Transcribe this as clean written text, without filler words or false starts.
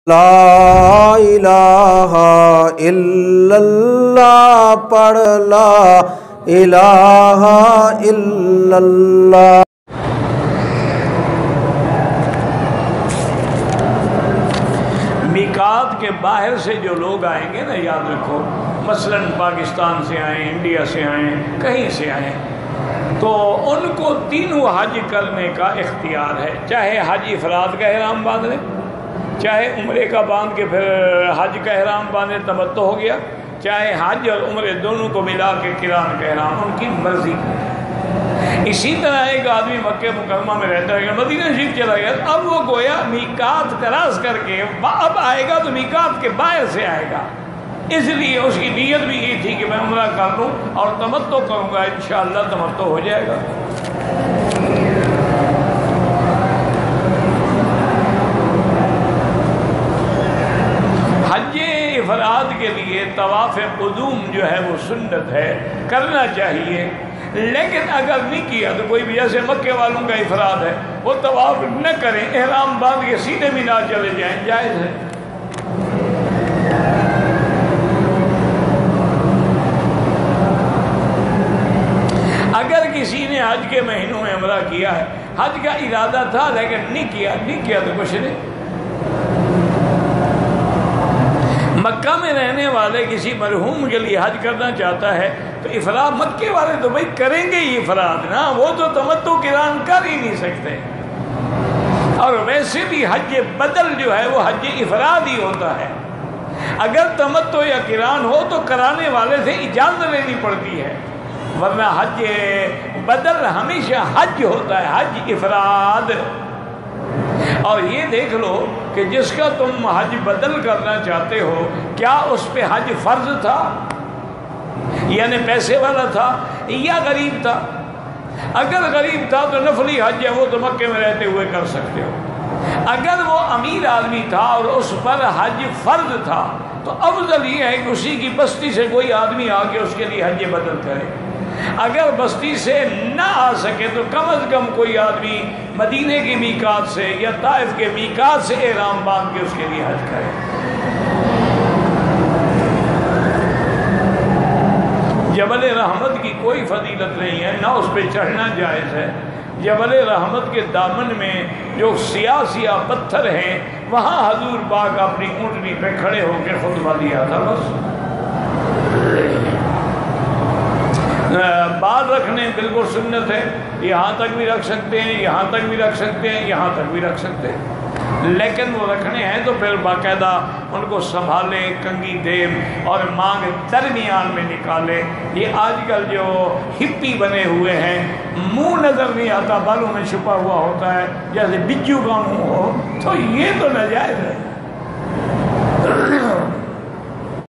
لا الہ الا اللہ پڑھ لا الہ الا اللہ۔ میقات کے باہر سے جو لوگ آئیں گے نا، یاد رکھو، مثلا پاکستان سے آئیں، انڈیا سے آئیں، کہیں سے آئیں، تو ان کو تینوں حج کرنے کا اختیار ہے۔ چاہے حج افراد کا احرام باندھ لیں، چاہے عمرے کا باندھ کے پھر حج کا احرام باندھے، تمتع ہو گیا، چاہے حج اور عمرے دونوں کو ملا کے قران کا احرام، ان کی مرضی۔ اسی طرح ایک آدمی مکہ مکرمہ میں رہتا ہے، مدینہ شریف چلا گیا، اب وہ گویا میقات کراس کر کے اب آئے گا تو میقات کے باہر سے آئے گا، اس لیے اس کی نیت بھی یہ تھی کہ میں عمرہ کر لوں اور تمتع کروں گا، انشاءاللہ تمتع ہو جائے گا۔ حج افراد کے لیے طواف قدوم جو ہے وہ سنت ہے، کرنا چاہیے، لیکن اگر نہیں کیا تو کوئی بھی، جیسے مکے والوں کا افراد ہے، وہ طواف نہ کریں، احرام باندھ کے سیدھے مینا چلے جائیں، جائز ہے۔ اگر کسی نے حج کے مہینوں میں عمرہ کیا ہے، حج کا ارادہ تھا لیکن نہیں کیا تو کچھ نہیں۔ مکہ میں رہنے والے کسی مرحوم کے لیے حج کرنا چاہتا ہے تو افراد، مکے والے تو بھائی کریں گے ہی افراد نا، وہ تو تمتع قران کر ہی نہیں سکتے، اور ویسے بھی حج بدل جو ہے وہ حج افراد ہی ہوتا ہے۔ اگر تمتع یا قران ہو تو کرانے والے سے اجازت لینی پڑتی ہے، ورنہ حج بدل ہمیشہ حج ہوتا ہے، حج افراد۔ اور یہ دیکھ لو کہ جس کا تم حج بدل کرنا چاہتے ہو، کیا اس پہ حج فرض تھا، یعنی پیسے والا تھا، یا غریب تھا؟ اگر غریب تھا تو نفلی حج ہے، وہ تو مکے میں رہتے ہوئے کر سکتے ہو۔ اگر وہ امیر آدمی تھا اور اس پر حج فرض تھا تو افضل یہ ہے کہ اسی کی بستی سے کوئی آدمی آ کے اس کے لیے حج بدل کرے۔ اگر بستی سے نہ آ سکے تو کم از کم کوئی آدمی مدینے کی میقات سے یا طائف کے میقات سے احرام باندھ کے اس کے لیے حج کرے۔ جبل رحمت کی کوئی فضیلت نہیں ہے، نہ اس پہ چڑھنا جائز ہے۔ جبل رحمت کے دامن میں جو سیاہ پتھر ہیں، وہاں حضور پاک اپنی اونٹنی پہ کھڑے ہو کے خطبہ دیا تھا، بس۔ بال رکھنے بالکل سنت ہے، یہاں تک بھی رکھ سکتے ہیں، یہاں تک بھی رکھ سکتے ہیں، یہاں تک بھی رکھ سکتے ہیں، لیکن وہ رکھنے ہیں تو پھر باقاعدہ ان کو سنبھالے، کنگھی دے اور مانگ درمیان میں نکالے۔ یہ آج کل جو ہپی بنے ہوئے ہیں، منہ نظر نہیں آتا، بالوں میں چھپا ہوا ہوتا ہے جیسے بجو کا منہ ہو، تو یہ تو ناجائز ہے۔